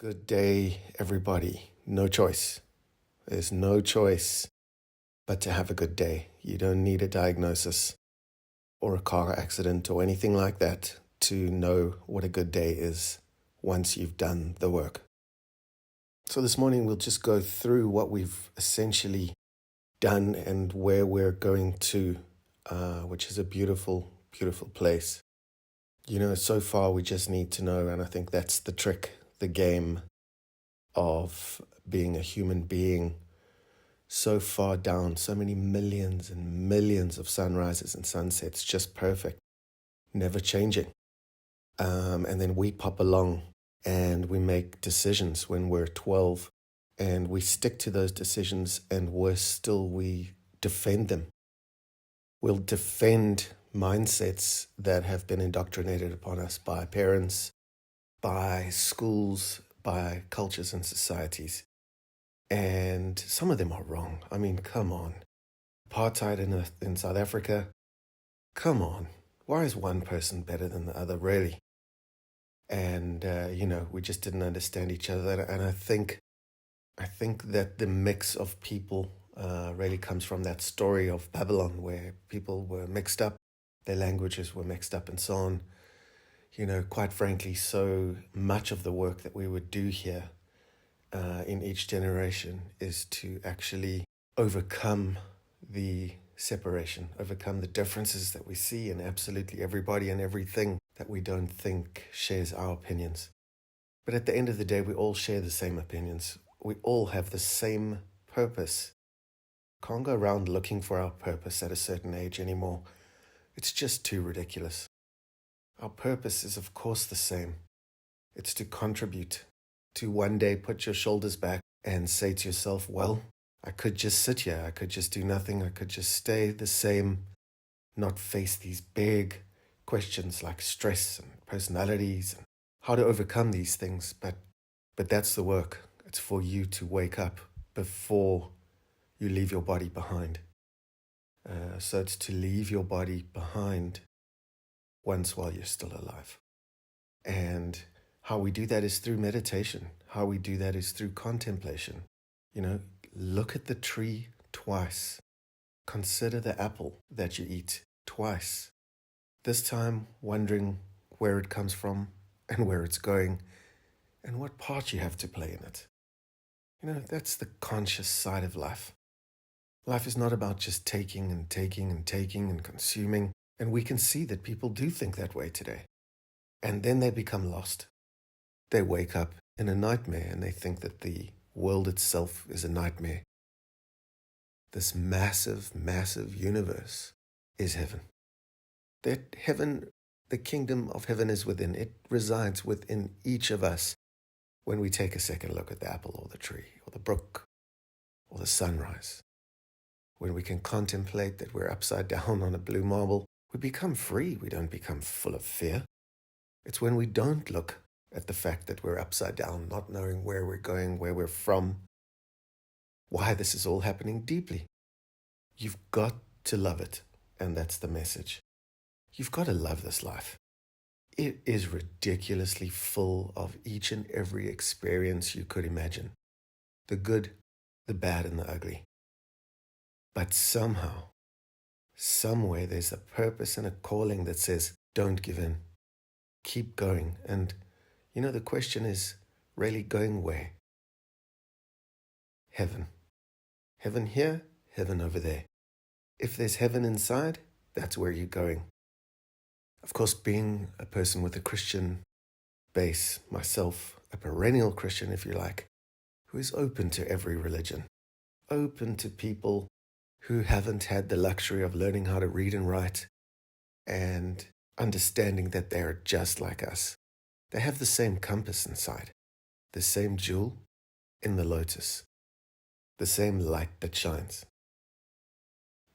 Good day, everybody. No choice. There's no choice but to have a good day. You don't need a diagnosis or a car accident or anything like that to know what a good day is once you've done the work. So, this morning we'll just go through what we've essentially done and where we're going to, which is a beautiful, beautiful place. So far we just need to know, and I think that's the trick, the game of being a human being so far down, so many millions and millions of sunrises and sunsets, just perfect, never changing. And then we pop along and we make decisions when we're 12 and we stick to those decisions, and worse still, we defend them. We'll defend mindsets that have been indoctrinated upon us by parents, by schools, by cultures and societies. And some of them are wrong. I mean, come on. Apartheid in South Africa, come on. Why is one person better than the other, really? And, we just didn't understand each other. And I think that the mix of people really comes from that story of Babylon, where people were mixed up, their languages were mixed up and so on. Quite frankly, so much of the work that we would do here in each generation is to actually overcome the separation, overcome the differences that we see in absolutely everybody and everything that we don't think shares our opinions. But at the end of the day, we all share the same opinions. We all have the same purpose. Can't go around looking for our purpose at a certain age anymore. It's just too ridiculous. Our purpose is, of course, the same. It's to contribute, to one day put your shoulders back and say to yourself, well, I could just sit here, I could just do nothing, I could just stay the same, not face these big questions like stress and personalities and how to overcome these things. But that's the work. It's for you to wake up before you leave your body behind. So it's to leave your body behind once while you're still alive. And how we do that is through meditation. How we do that is through contemplation. Look at the tree twice. Consider the apple that you eat twice. This time wondering where it comes from and where it's going and what part you have to play in it. That's the conscious side of life. Life is not about just taking and taking and taking and consuming. And we can see that people do think that way today. And then they become lost. They wake up in a nightmare and they think that the world itself is a nightmare. This massive, massive universe is heaven. That heaven, the kingdom of heaven is within. It resides within each of us when we take a second look at the apple or the tree or the brook or the sunrise. When we can contemplate that we're upside down on a blue marble, we become free. We don't become full of fear. It's when we don't look at the fact that we're upside down, not knowing where we're going, where we're from, why this is all happening deeply. You've got to love it, and that's the message. You've got to love this life. It is ridiculously full of each and every experience you could imagine. The good, the bad, and the ugly. But somehow, somewhere, there's a purpose and a calling that says, don't give in. Keep going. And the question is really going where? Heaven. Heaven here, heaven over there. If there's heaven inside, that's where you're going. Of course, being a person with a Christian base, myself, a perennial Christian, if you like, who is open to every religion, open to people who haven't had the luxury of learning how to read and write and understanding that they're just like us. They have the same compass inside, the same jewel in the lotus, the same light that shines.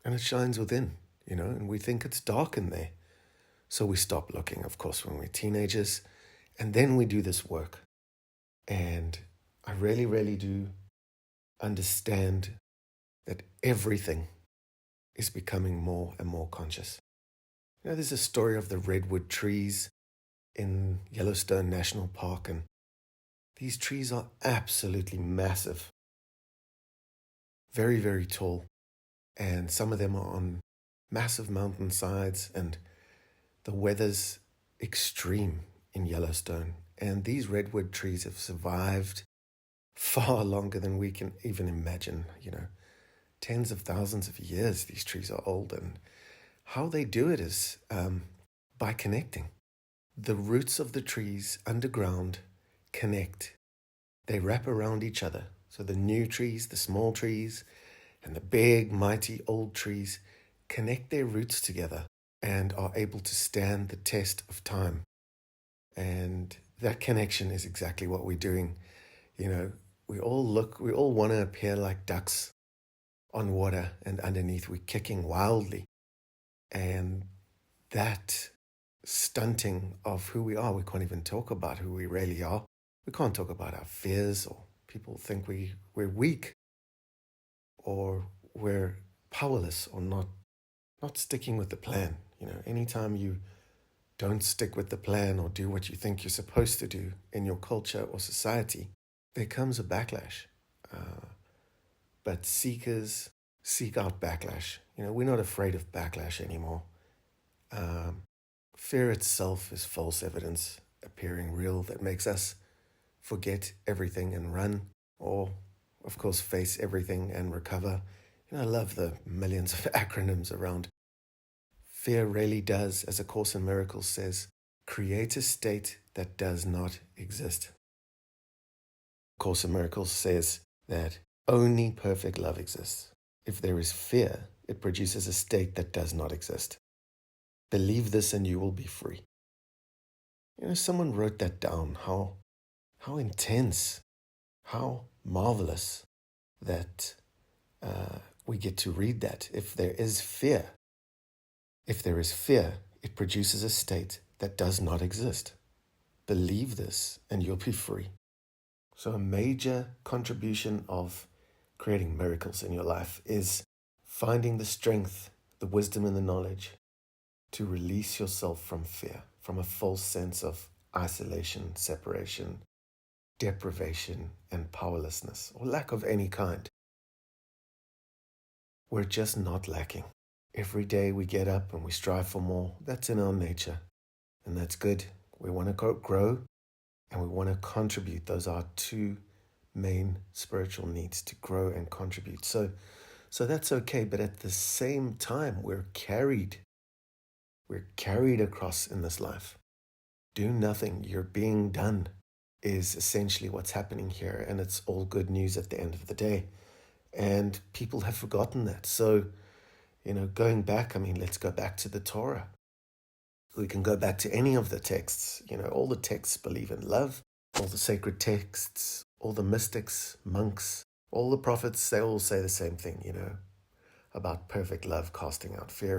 And it shines within, and we think it's dark in there. So we stop looking, of course, when we're teenagers, and then we do this work. And I really, really do understand that everything is becoming more and more conscious. There's a story of the redwood trees in Yellowstone National Park, and These trees are absolutely massive, very, very tall, and some of them are on massive mountainsides, and the weather's extreme in Yellowstone. And these redwood trees have survived far longer than we can even imagine, tens of thousands of years these trees are old. And how they do it is by connecting. The roots of the trees underground connect. They wrap around each other. So the new trees, the small trees, and the big, mighty old trees connect their roots together and are able to stand the test of time. And that connection is exactly what we're doing. We all want to appear like ducks on water, and underneath we're kicking wildly. And that stunting of who we are, we can't even talk about who we really are. We can't talk about our fears, or people think we're weak, or we're powerless, or not sticking with the plan. Anytime you don't stick with the plan or do what you think you're supposed to do in your culture or society, there comes a backlash. But seekers seek out backlash. We're not afraid of backlash anymore. Fear itself is false evidence appearing real that makes us forget everything and run, or, of course, face everything and recover. I love the millions of acronyms around. Fear really does, as A Course in Miracles says, create a state that does not exist. A Course in Miracles says that only perfect love exists. If there is fear, it produces a state that does not exist. Believe this and you will be free. Someone wrote that down. How intense, how marvelous that we get to read that. If there is fear, it produces a state that does not exist. Believe this and you'll be free. So a major contribution of creating miracles in your life is finding the strength, the wisdom, and the knowledge to release yourself from fear, from a false sense of isolation, separation, deprivation, and powerlessness, or lack of any kind. We're just not lacking. Every day we get up and we strive for more. That's in our nature, and that's good. We want to grow and we want to contribute. Those are two main spiritual needs, to grow and contribute. So that's okay, but at the same time, we're carried across in this life. Do nothing, you're being done, is essentially what's happening here, and it's all good news at the end of the day. And people have forgotten that. So, going back, let's go back to the Torah. We can go back to any of the texts. All the texts believe in love, all the sacred texts, all the mystics, monks, all the prophets, they all say the same thing, about perfect love casting out fear.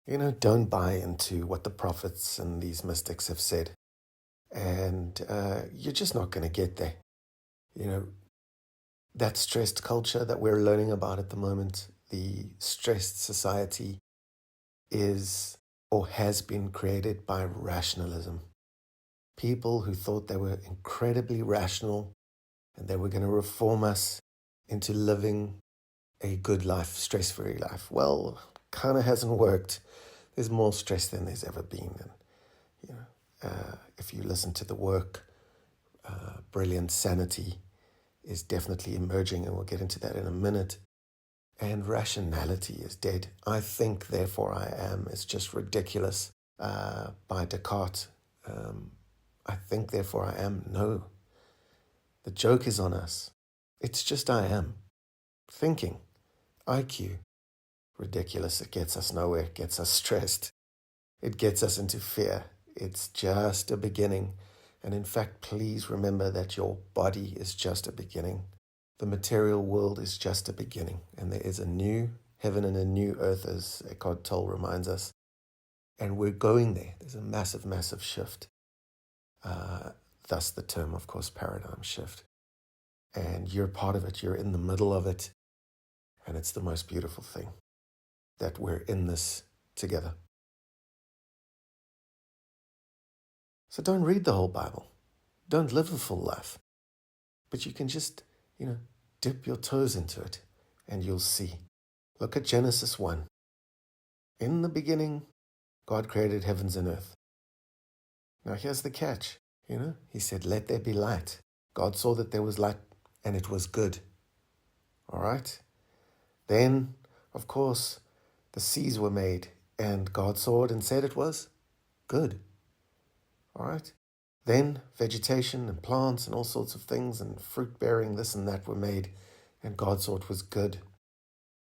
And, don't buy into what the prophets and these mystics have said. And you're just not going to get there. That stressed culture that we're learning about at the moment, the stressed society, is or has been created by rationalism. People who thought they were incredibly rational and they were going to reform us into living a good life, stress-free life. Well, kind of hasn't worked. There's more stress than there's ever been. And, if you listen to the work, Brilliant Sanity is definitely emerging, and we'll get into that in a minute. And rationality is dead. I think, therefore I am. It's just ridiculous by Descartes. I think, therefore I am. No. The joke is on us. It's just I am. Thinking. IQ. Ridiculous. It gets us nowhere. It gets us stressed. It gets us into fear. It's just a beginning. And in fact, please remember that your body is just a beginning. The material world is just a beginning. And there is a new heaven and a new earth, as Eckhart Tolle reminds us. And we're going there. There's a massive, massive shift. Thus the term, of course, paradigm shift. And you're part of it. You're in the middle of it. And it's the most beautiful thing that we're in this together. So don't read the whole Bible. Don't live a full life. But you can just, dip your toes into it and you'll see. Look at Genesis 1. In the beginning, God created heavens and earth. Now here's the catch, He said, let there be light. God saw that there was light and it was good. All right? Then, of course, the seas were made and God saw it and said it was good. All right? Then vegetation and plants and all sorts of things and fruit bearing this and that were made and God saw it was good.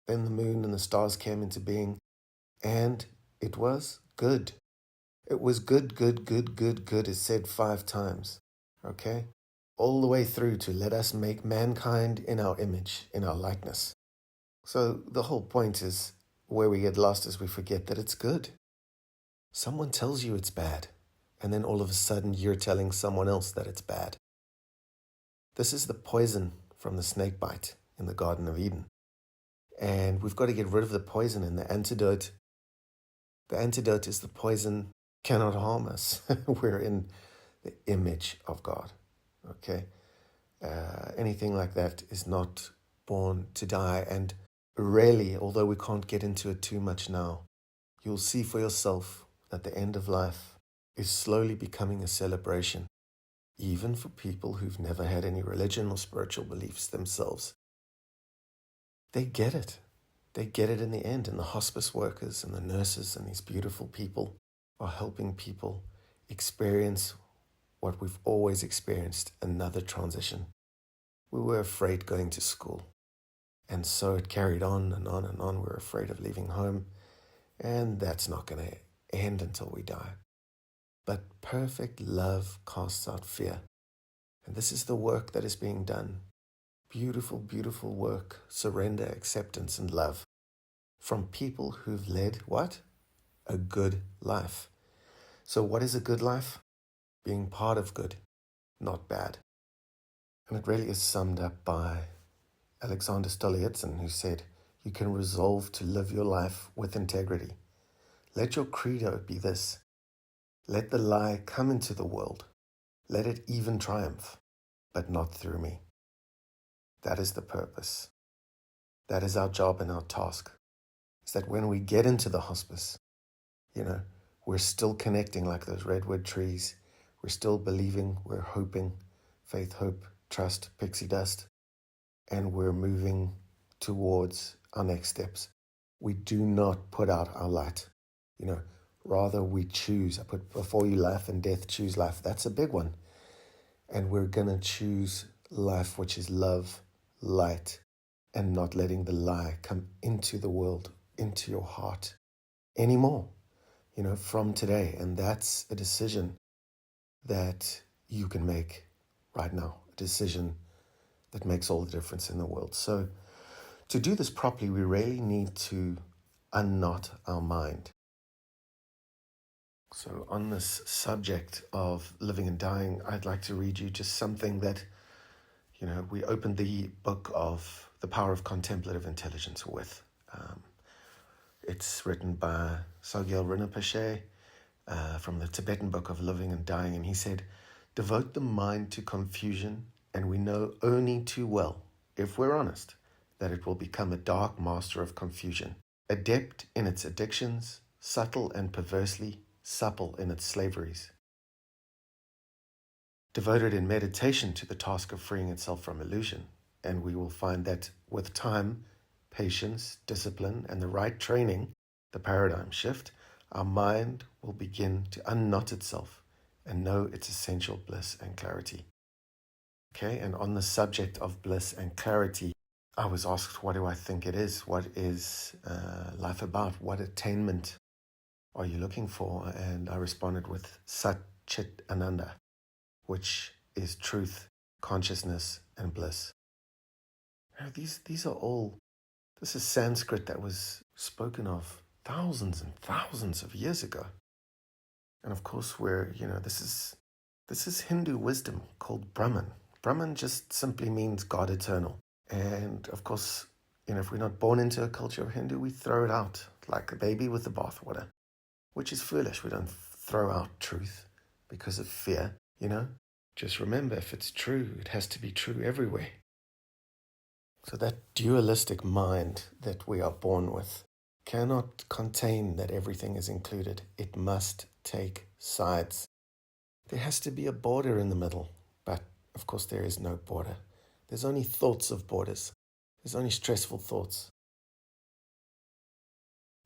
Then the moon and the stars came into being and it was good. It was good, good, good, good, good is said 5 times. Okay? All the way through to let us make mankind in our image, in our likeness. So the whole point is where we get lost is we forget that it's good. Someone tells you it's bad, and then all of a sudden you're telling someone else that it's bad. This is the poison from the snake bite in the Garden of Eden. And we've got to get rid of the poison, and the antidote is the poison cannot harm us. We're in the image of God, okay? Anything like that is not born to die. And really, although we can't get into it too much now, you'll see for yourself that the end of life is slowly becoming a celebration, even for people who've never had any religion or spiritual beliefs themselves. They get it. They get it in the end. And the hospice workers and the nurses and these beautiful people are helping people experience what we've always experienced, another transition. We were afraid going to school. And so it carried on and on and on. We were afraid of leaving home. And that's not going to end until we die. But perfect love casts out fear. And this is the work that is being done. Beautiful, beautiful work, surrender, acceptance, and love from people who've led what? A good life. So what is a good life? Being part of good, not bad. And it really is summed up by Alexander Stolitsyn, who said, you can resolve to live your life with integrity. Let your credo be this. Let the lie come into the world. Let it even triumph, but not through me. That is the purpose. That is our job and our task. Is that when we get into the hospice, we're still connecting like those redwood trees. We're still believing, we're hoping, faith, hope, trust, pixie dust, and we're moving towards our next steps. We do not put out our light. Rather we choose. I put before you life and death, choose life. That's a big one. And we're going to choose life, which is love, light, and not letting the lie come into the world, into your heart anymore, from today. And that's a decision that you can make right now, a decision that makes all the difference in the world. So to do this properly, we really need to unknot our mind. So on this subject of living and dying, I'd like to read you just something that we opened the book of The Power of Contemplative Intelligence with. It's written by Sogyal Rinpoche from the Tibetan Book of Living and Dying. And he said, devote the mind to confusion, and we know only too well, if we're honest, that it will become a dark master of confusion, adept in its addictions, subtle and perversely supple in its slaveries. Devoted in meditation to the task of freeing itself from illusion, and we will find that with time, patience, discipline, and the right training, the paradigm shift, our mind will begin to unknot itself and know its essential bliss and clarity. Okay, and on the subject of bliss and clarity, I was asked, what do I think it is? What is life about? What attainment are you looking for? And I responded with Sat Chit Ananda, which is truth, consciousness, and bliss. These are all, this is Sanskrit that was spoken of thousands and thousands of years ago. And of course, this is Hindu wisdom called Brahman. Brahman just simply means God eternal. And of course, if we're not born into a culture of Hindu, we throw it out like a baby with the bathwater, which is foolish. We don't throw out truth because of fear, Just remember, if it's true, it has to be true everywhere. So that dualistic mind that we are born with cannot contain that everything is included. It must take sides. There has to be a border in the middle, but of course there is no border. There's only thoughts of borders. There's only stressful thoughts.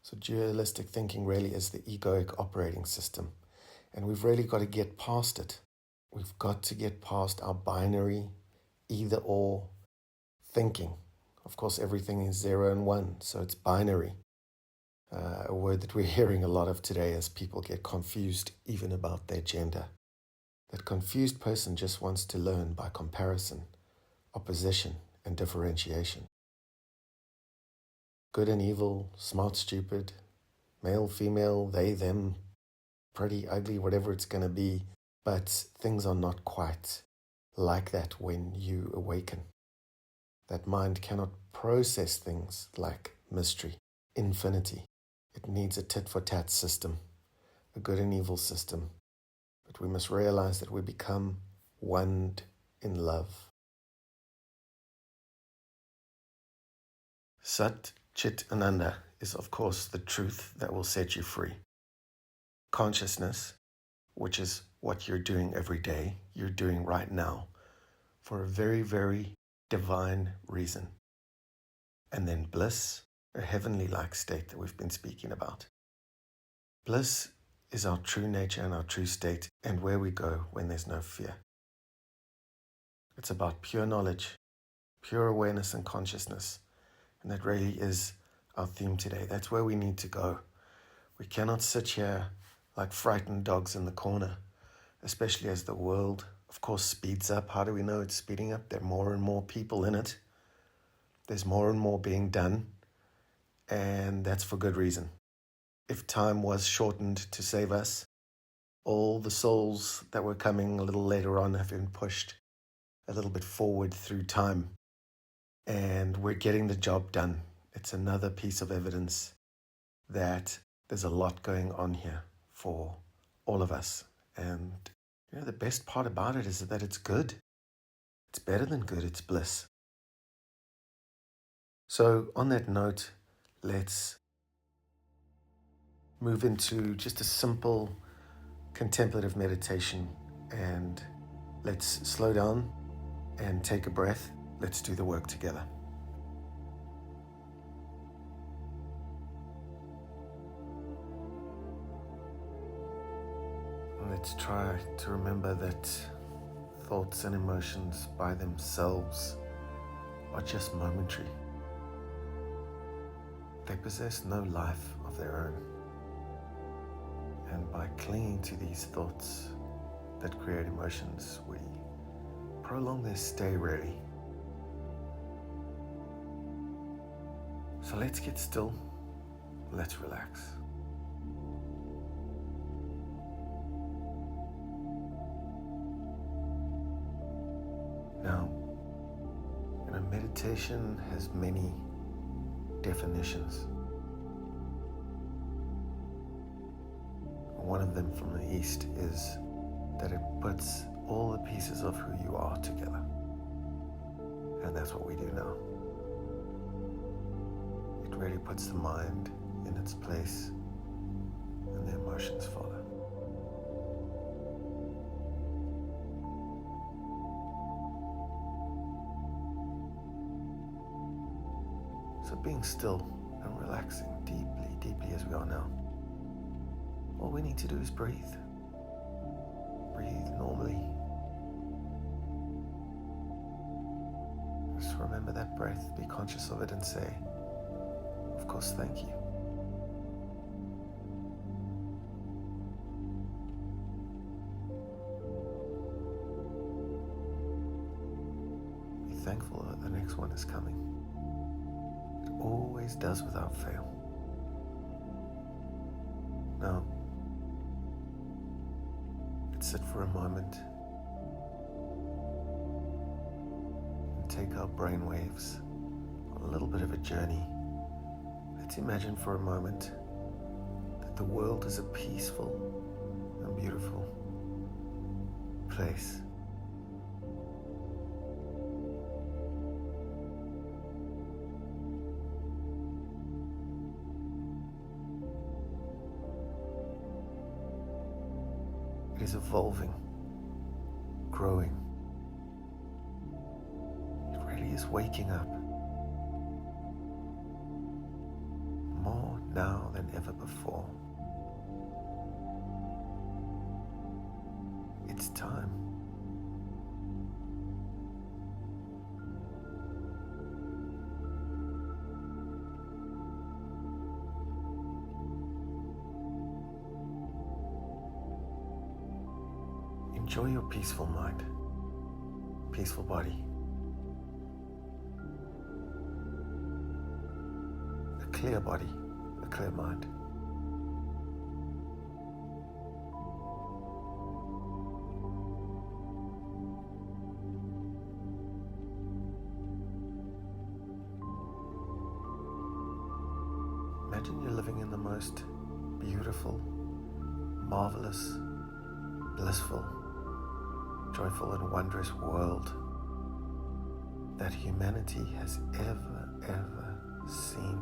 So dualistic thinking really is the egoic operating system. And we've really got to get past it. We've got to get past our binary, either or thinking. Of course, everything is 0 and 1, so it's binary. A word that we're hearing a lot of today as people get confused even about their gender. That confused person just wants to learn by comparison, opposition, and differentiation. Good and evil, smart, stupid, male, female, they, them, pretty, ugly, whatever it's going to be. But things are not quite like that when you awaken. That mind cannot process things like mystery, infinity. It needs a tit-for-tat system, a good and evil system. But we must realize that we become one in love. Sat Chit Ananda is, of course, the truth that will set you free. Consciousness, which is what you're doing every day, you're doing right now, for a very, very divine reason. And then bliss, a heavenly-like state that we've been speaking about. Bliss is our true nature and our true state, and where we go when there's no fear. It's about pure knowledge, pure awareness and consciousness. And that really is our theme today. That's where we need to go. We cannot sit here like frightened dogs in the corner, especially as the world, of course, speeds up. How do we know it's speeding up? There are more and more people in it. There's more and more being done, and that's for good reason. If time was shortened to save us, all the souls that were coming a little later on have been pushed a little bit forward through time, and we're getting the job done. It's another piece of evidence that there's a lot going on here for all of us. And the best part about it is that it's good. It's better than good, it's bliss. So on that note, let's move into just a simple contemplative meditation, and let's slow down and take a breath. Let's do the work together. Let's try to remember that thoughts and emotions by themselves are just momentary. They possess no life of their own. And by clinging to these thoughts that create emotions, we prolong their stay really. So let's get still, let's relax. Now, meditation has many definitions. One of them from the East is that it puts all the pieces of who you are together. And that's what we do now. It really puts the mind in its place and the emotions follow. So being still and relaxing deeply, deeply as we are now, all we need to do is breathe. Breathe normally. Just remember that breath, be conscious of it and say, of course, thank you. Be thankful that the next one is coming. It always does without fail. Now, let's sit for a moment and take our brain waves on a little bit of a journey. Let's imagine for a moment that the world is a peaceful and beautiful place is evolving, growing. It really is waking up more now than ever before. It's time. Enjoy your peaceful mind, peaceful body. A clear body, a clear mind. Imagine you're living in the most beautiful, marvelous, blissful, joyful and wondrous world that humanity has ever seen.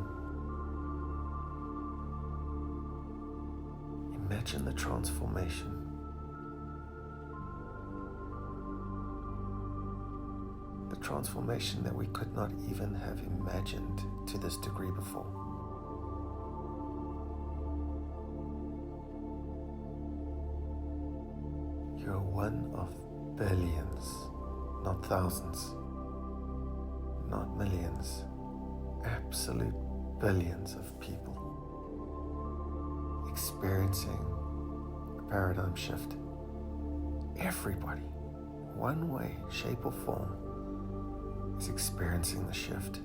Imagine the transformation. The transformation that we could not even have imagined to this degree before. You're one of billions, not thousands, not millions, absolute billions of people experiencing a paradigm shift. Everybody, one way, shape or form, is experiencing the shift.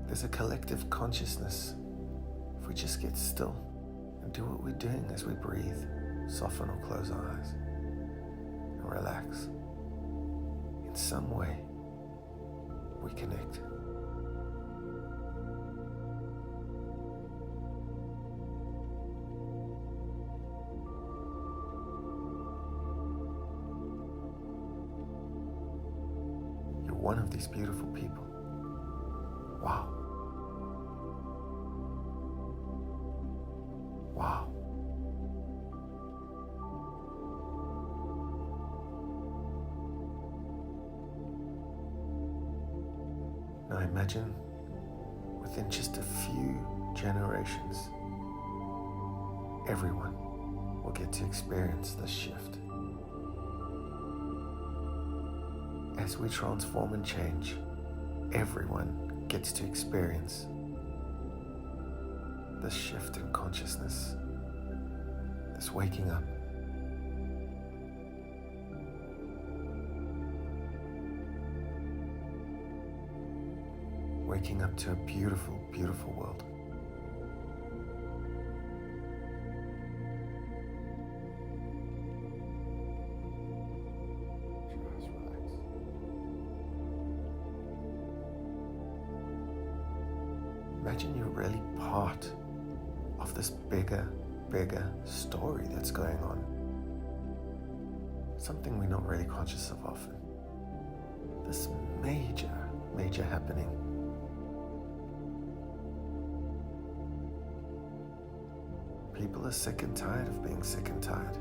There's a collective consciousness if we just get still and do what we're doing as we breathe, soften or close our eyes, and relax. In some way, we connect. You're one of these beautiful people. Wow. Wow. Now imagine within just a few generations, everyone will get to experience this shift. As we transform and change, everyone gets to experience this shift in consciousness, this waking up. Waking up to a beautiful, beautiful world. Just relax. Imagine you're really part of this bigger story that's going on. Something we're not really conscious of often. This major happening. People are sick and tired of being sick and tired.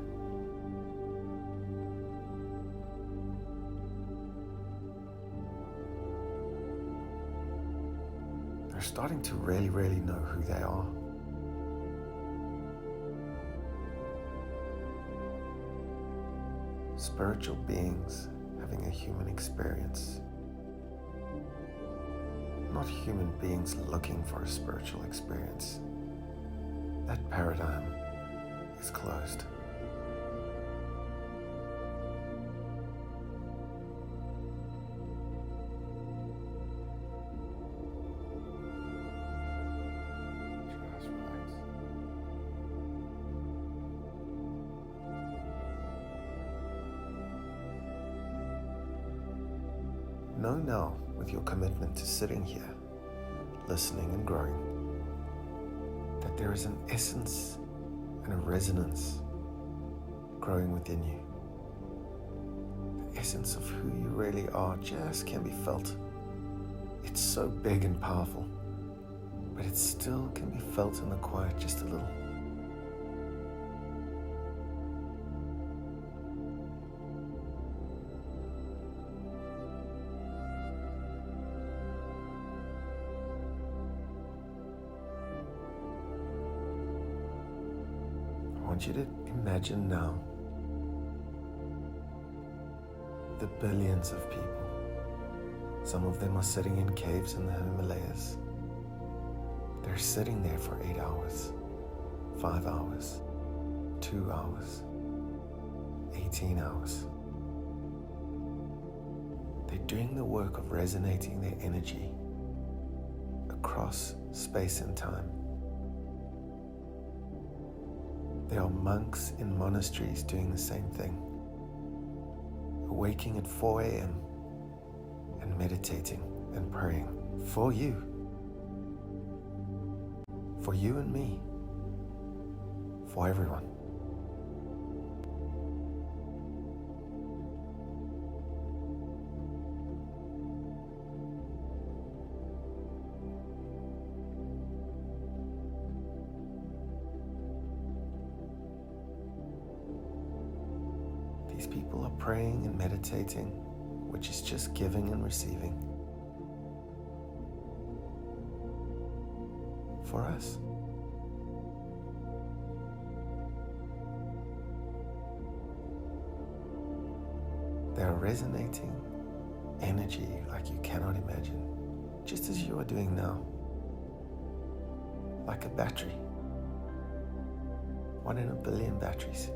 They're starting to really know who they are. Spiritual beings having a human experience. Not human beings looking for a spiritual experience. That paradigm is closed. Just relax. Know now, with your commitment to sitting here, listening and growing, that there is an essence and a resonance growing within you. The essence of who you really are just can be felt. It's so big and powerful, but it still can be felt in the quiet just a little. I want you to imagine now the billions of people. Some of them are sitting in caves in the Himalayas. They're sitting there for 8 hours, 5 hours, 2 hours, 18 hours. They're doing the work of resonating their energy across space and time. There are monks in monasteries doing the same thing, waking at 4 a.m. and meditating and praying for you and me, for everyone. These people are praying and meditating, which is just giving and receiving for us. They are resonating energy like you cannot imagine, just as you are doing now, like a battery, 1 in a billion batteries,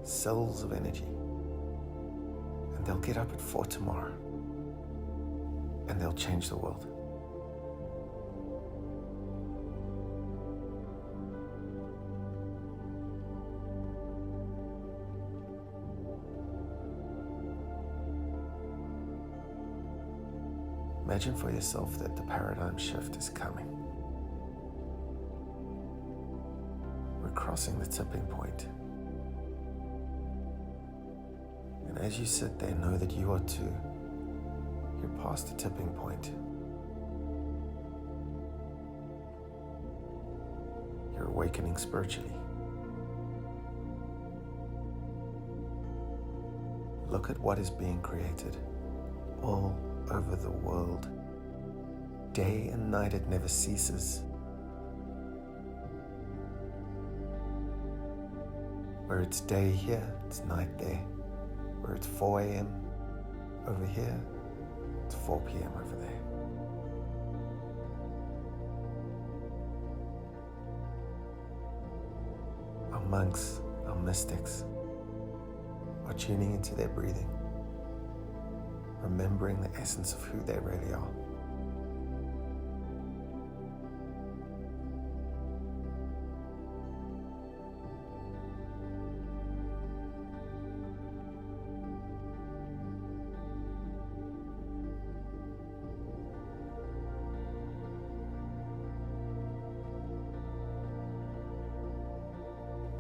cells of energy. And they'll get up at 4 tomorrow and they'll change the world. Imagine for yourself that the paradigm shift is coming. We're crossing the tipping point. And as you sit there, know that you are too. You're past the tipping point. You're awakening spiritually. Look at what is being created all over the world. Day and night, it never ceases. Where it's day here, it's night there. Where it's 4 a.m. over here, it's 4 p.m. over there. Our monks, our mystics, are tuning into their breathing, remembering the essence of who they really are.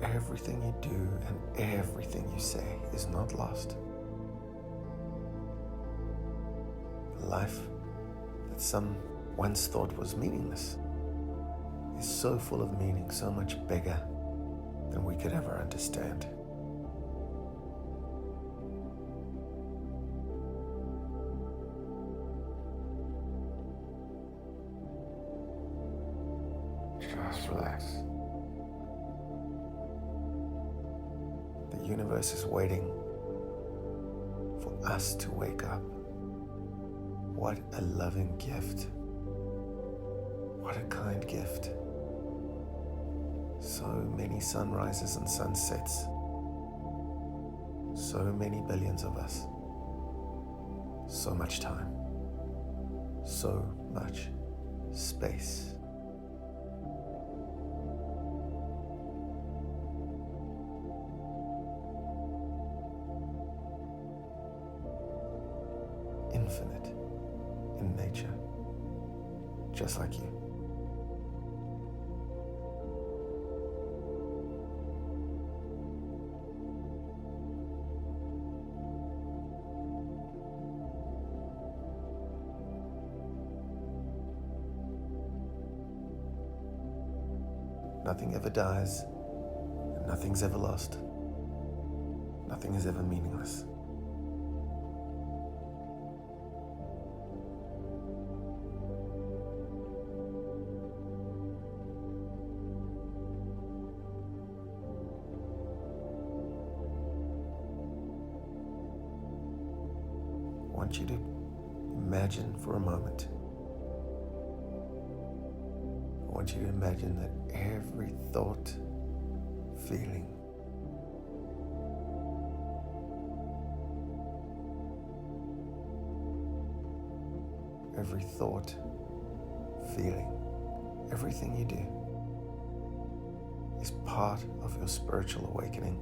Everything you do and everything you say is not lost. Life that some once thought was meaningless is so full of meaning, so much bigger than we could ever understand. Just relax. The universe is waiting for us to wake up. What a loving gift. What a kind gift. So many sunrises and sunsets. So many billions of us. So much time. So much space. Infinite in nature, just like you. Nothing ever dies, and nothing's ever lost. Nothing is ever meaningless. I want you to imagine for a moment. I want you to imagine that every thought, feeling, every thought, feeling, everything you do is part of your spiritual awakening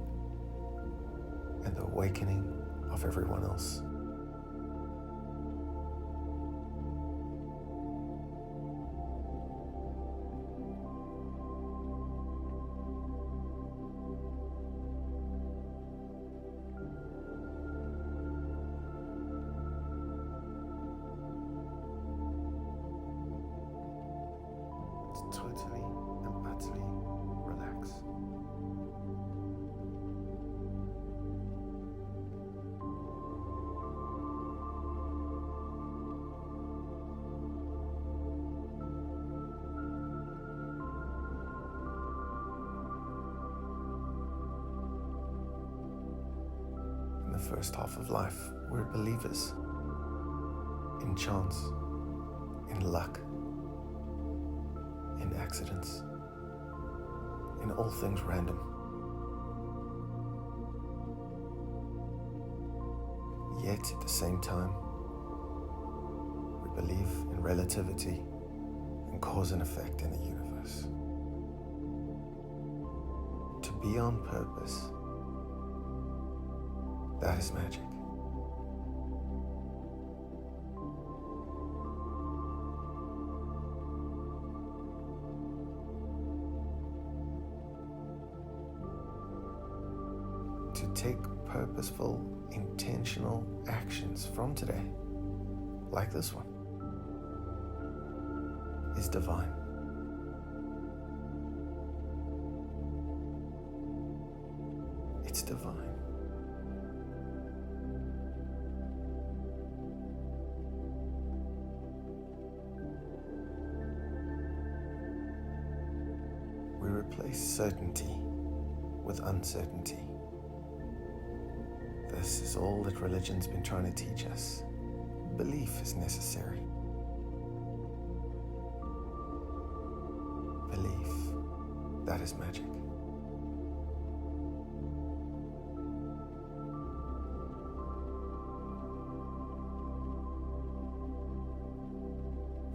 and the awakening of everyone else. Totally and utterly relax. In the first half of life, we're believers in chance, in luck, in accidents, in all things random. Yet at the same time, we believe in relativity and cause and effect in the universe. To be on purpose, that is magic. To take purposeful, intentional actions from today, like this one, is divine. It's divine. We replace certainty with uncertainty. This is all that religion's been trying to teach us. Belief is necessary. Belief, that is magic.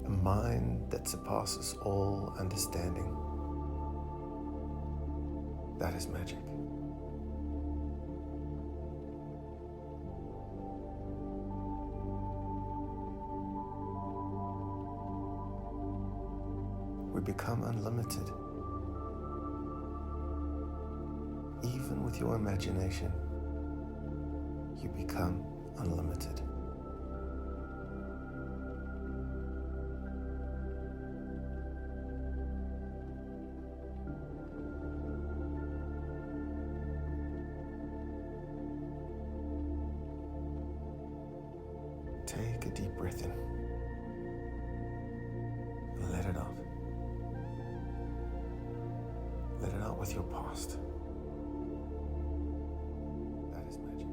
A mind that surpasses all understanding, that is magic. We become unlimited. Even with your imagination, you become unlimited. Take a deep breath in and let it out. Let it out with your past. That is magic.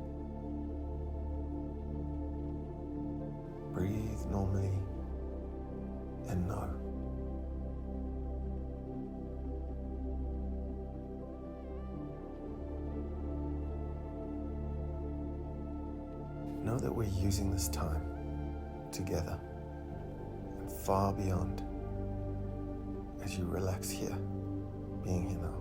Breathe normally and know. Know that we're using this time together and far beyond as you relax here, being here now.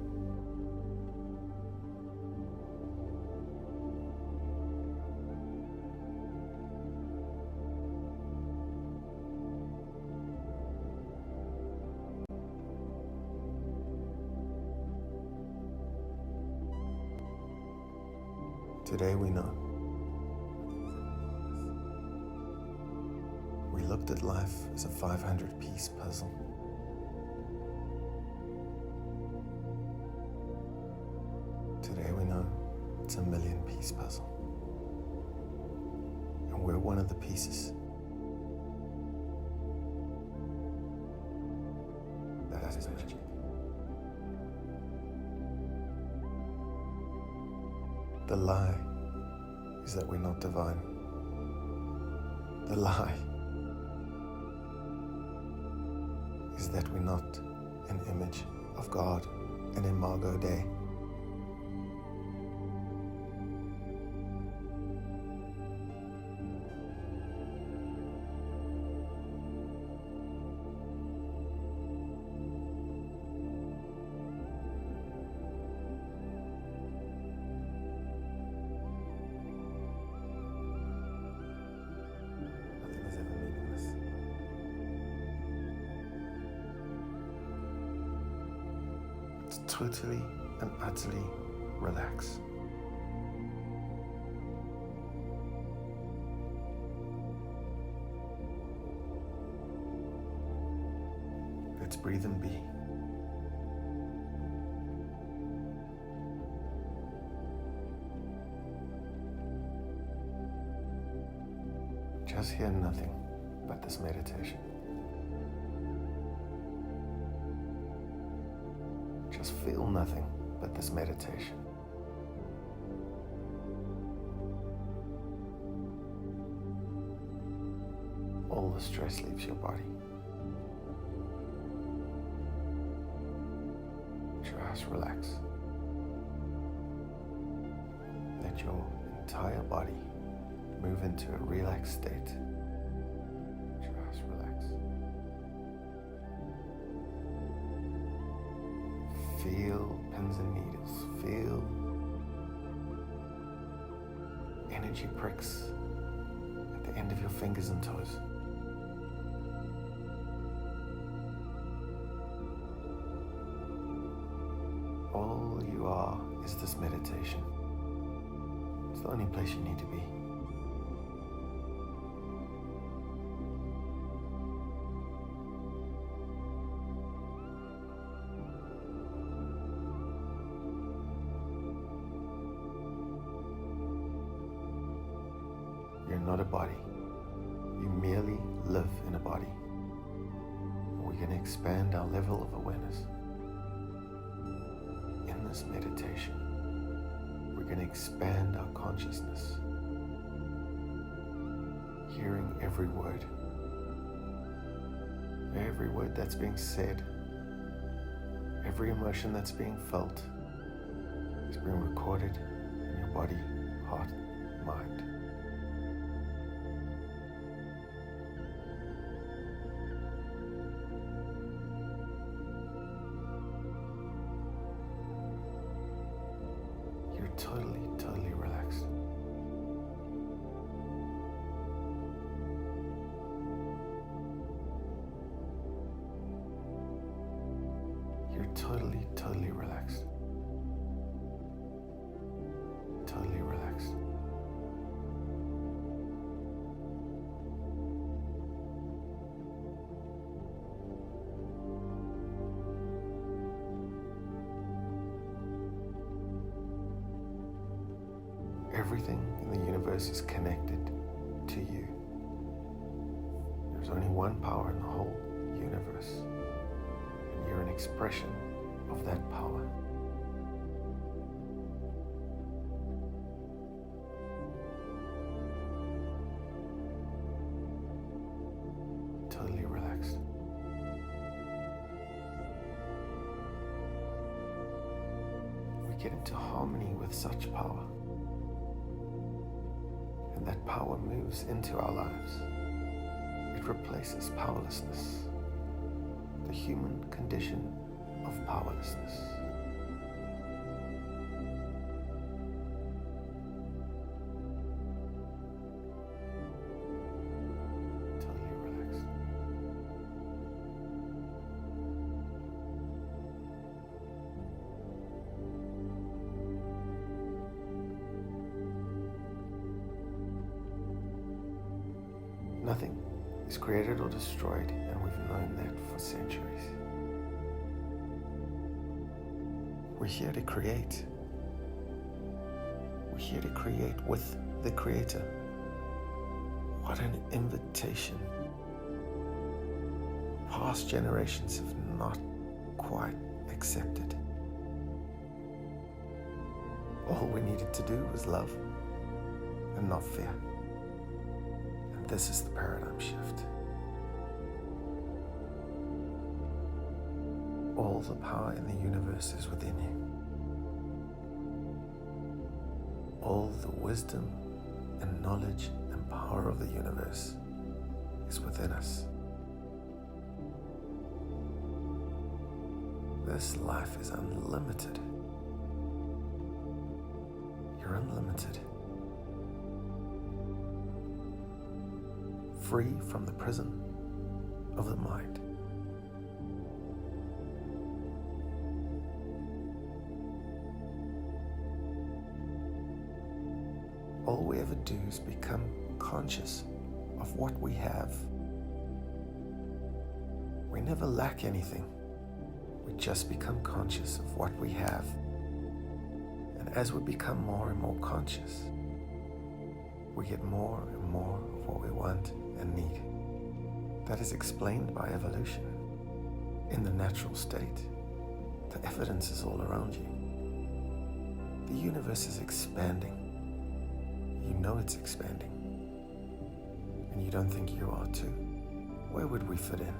Today we know. We looked at life as a 500-piece puzzle. It's a million-piece puzzle. And we're one of the pieces. That is magic. The lie is that we're not divine. The lie is that we're not an image of God, an imago Dei. Nothing is ever meaningless. It's totally and utterly relax. Let's breathe and be. Just hear nothing but this meditation. Just feel nothing but this meditation. All the stress leaves your body. Just relax. Let your entire body move into a relaxed state. Just relax. Feel pins and needles. Feel energy pricks at the end of your fingers and toes. All you are is this meditation. It's the only place you need to be. You're not a body. You merely live in a body. We're going to expand our level of awareness. In this meditation, we're going to expand our consciousness, hearing every word that's being said, every emotion that's being felt is being recorded in your body, heart, mind. You're totally relaxed. You're totally relaxed. Totally relaxed. Everything in the universe is connected to you. There's only one power in the whole universe, and you're an expression of that power. Totally relaxed. We get into harmony with such power. And that power moves into our lives. It replaces powerlessness, the human condition of powerlessness. Totally relaxed. Nothing is created or destroyed, and we've known that for centuries. We're here to create. We're here to create with the Creator. What an invitation. Past generations have not quite accepted. All we needed to do was love and not fear. And this is the paradigm shift. All the power in the universe is within you. All the wisdom and knowledge and power of the universe is within us. This life is unlimited. You're unlimited. Free from the prison of the mind. All we ever do is become conscious of what we have. We never lack anything. We just become conscious of what we have. And as we become more and more conscious, we get more and more of what we want and need. That is explained by evolution. In the natural state, the evidence is all around you. The universe is expanding. You know it's expanding. And you don't think you are too. Where would we fit in?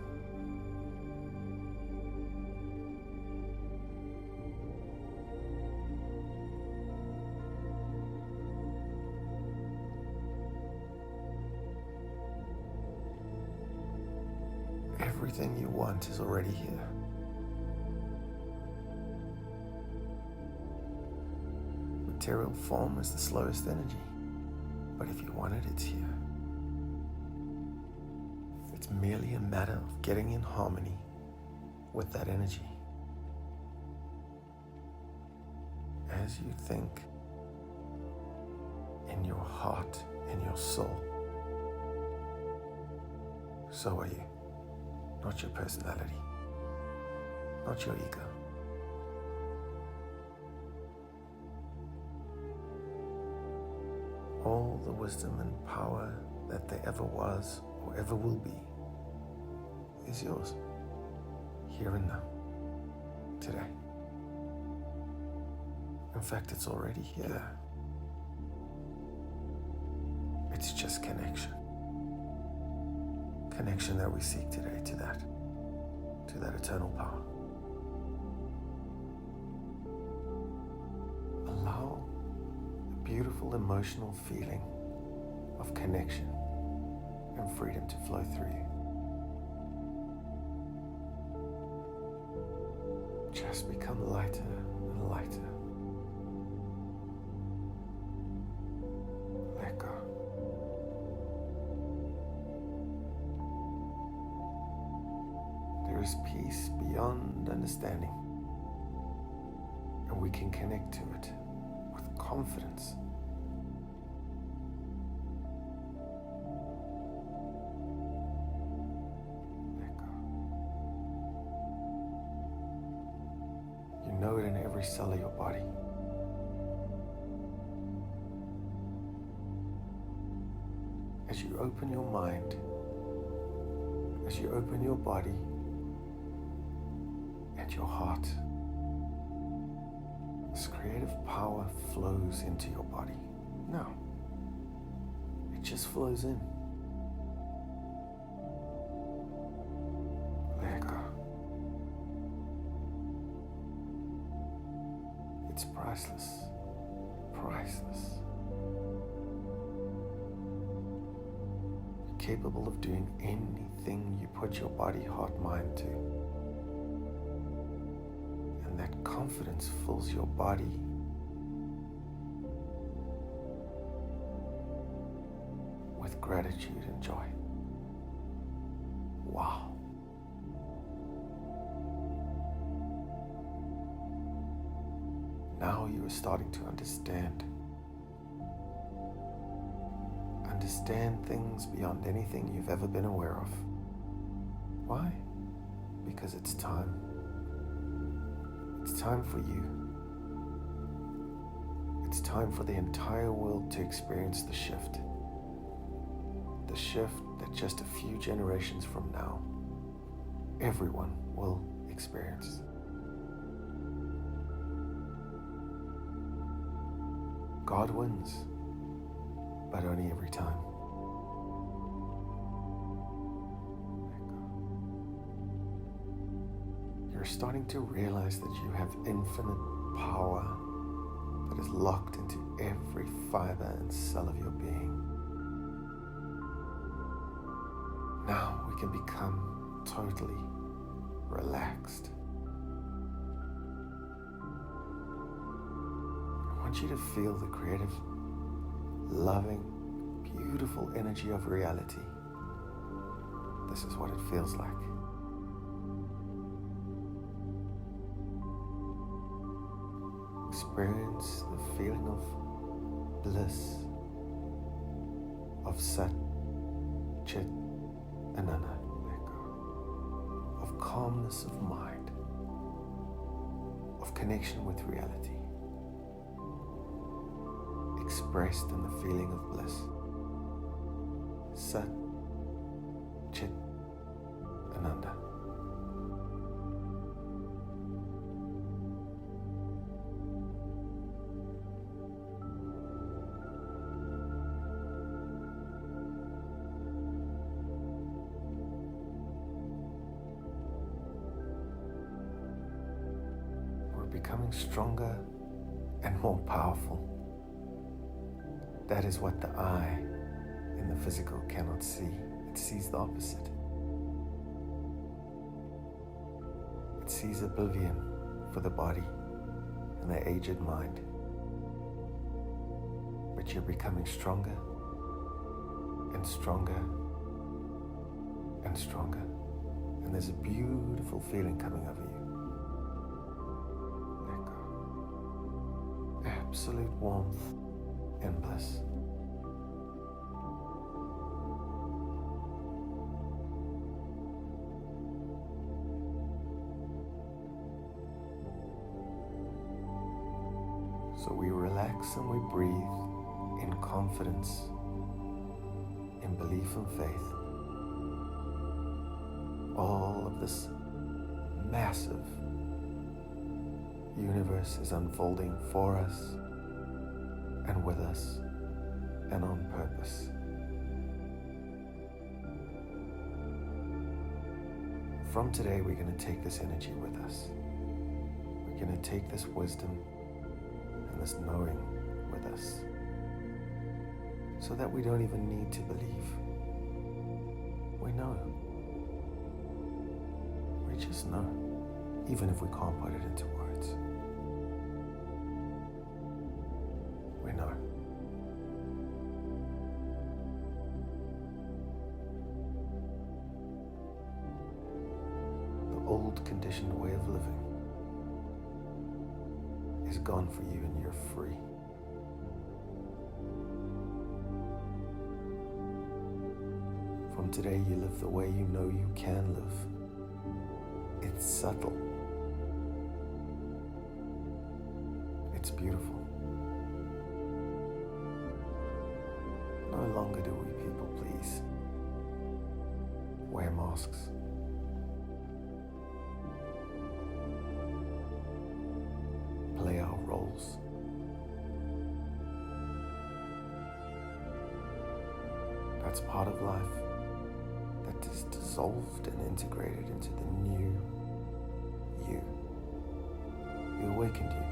Everything you want is already here. Material form is the slowest energy. But if you want it, it's here. It's merely a matter of getting in harmony with that energy. As you think in your heart and your soul, so are you. Not your personality, not your ego. All the wisdom and power that there ever was or ever will be is yours, here and now, today. In fact, it's already here. It's just connection. Connection that we seek today to that eternal power. Allow a beautiful emotional feeling of connection and freedom to flow through you. Just become lighter and lighter. Let go. There is peace beyond understanding, and we can connect to it with confidence. Let go. You know it in every cell of your body. As you open your mind, as you open your body, your heart, this creative power flows into your body. No, it just flows in. Let go. It's priceless, priceless. You're capable of doing anything you put your body, heart, mind to. That confidence fills your body with gratitude and joy. Wow. Now you are starting to understand. Understand things beyond anything you've ever been aware of. Why? Because it's time. It's time for you. It's time for the entire world to experience the shift. The shift that just a few generations from now, everyone will experience. God wins, but only every time. You're starting to realize that you have infinite power that is locked into every fiber and cell of your being. Now we can become totally relaxed. I want you to feel the creative, loving, beautiful energy of reality. This is what it feels like. Experience the feeling of bliss, of Sat, Chit, Ananda, of calmness of mind, of connection with reality, expressed in the feeling of bliss. Sat, Chit, Ananda. Becoming stronger and more powerful. That is what the eye in the physical cannot see. It sees the opposite. It sees oblivion for the body and the aged mind. But you're becoming stronger and stronger and stronger. And there's a beautiful feeling coming over you. Absolute warmth and bliss. So we relax and we breathe in confidence, in belief and faith. All of this massive universe is unfolding for us and with us and on purpose. From today, we're going to take this energy with us. We're going to take this wisdom and this knowing with us so that we don't even need to believe. We know. We just know, even if we can't put it into words. We know. The old conditioned way of living is gone for you and you're free. From today, you live the way you know you can live. It's subtle. It's beautiful. No longer do we people please, wear masks, play our roles. That's part of life that is dissolved and integrated into the new you. The awakened you.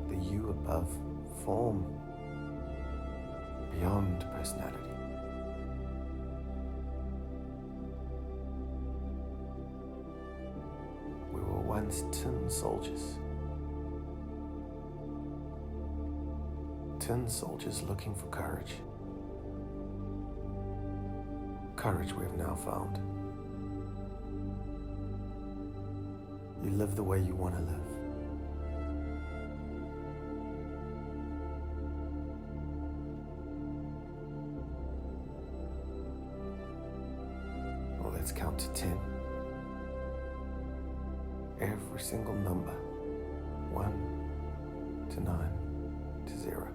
The you above form, beyond personality. We were once tin soldiers. Tin soldiers looking for courage. Courage we have now found. You live the way you want to live. Let's count to 10. Every single number. 1, to 9 to 0.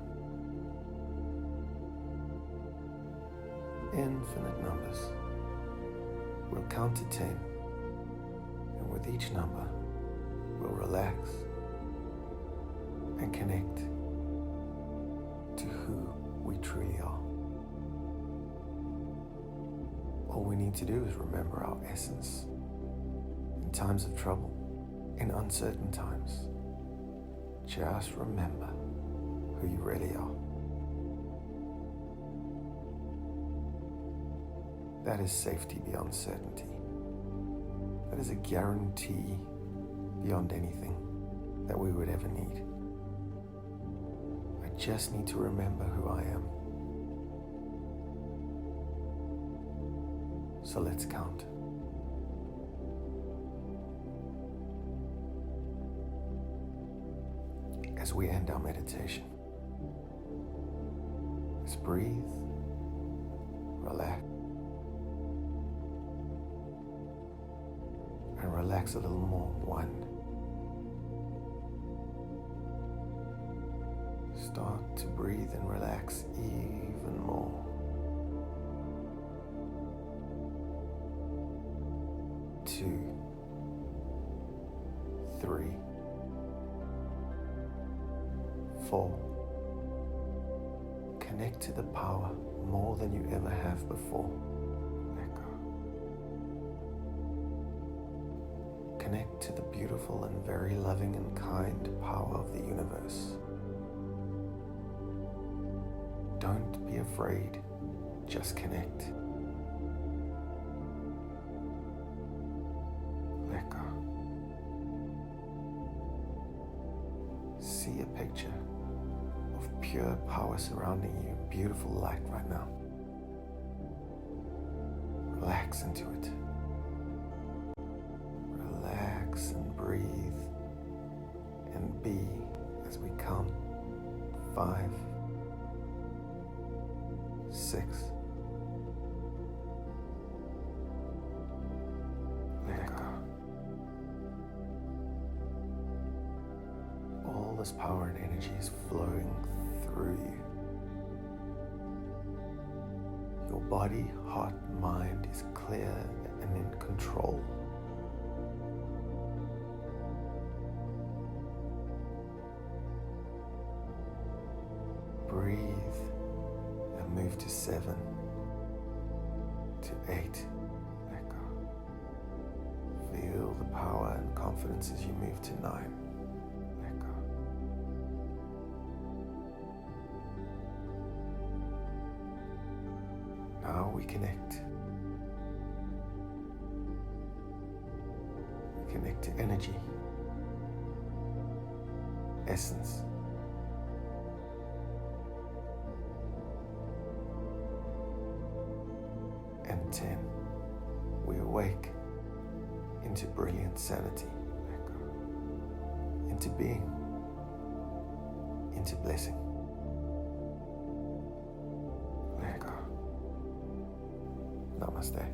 Infinite numbers. We'll count to 10, and with each number, we'll relax and connect to who we truly are. All we need to do is remember our essence in times of trouble, in uncertain times. Just remember who you really are. That is safety beyond certainty. That is a guarantee beyond anything that we would ever need. I just need to remember who I am. So let's count. As we end our meditation, let's breathe, relax, and relax a little more. 1. Start to breathe and relax even more. 2, 3, 4. Connect to the power more than you ever have before. Let go. Connect to the beautiful and very loving and kind power of the universe. Don't be afraid, just connect. Let go. See a picture of pure power surrounding you, beautiful light right now. Relax into it. Relax and breathe and be as we count. 5, 6. Let go. All this power and energy is flowing through you. Your body, heart, mind is clear and in control. Breathe and move to 7, to 8. Let go. Feel the power and confidence as you move to 9. Let go. Now we connect. We connect to energy, essence, and 10. We awake into brilliant sanity. Let go. Into being, into blessing. Let go. Namaste.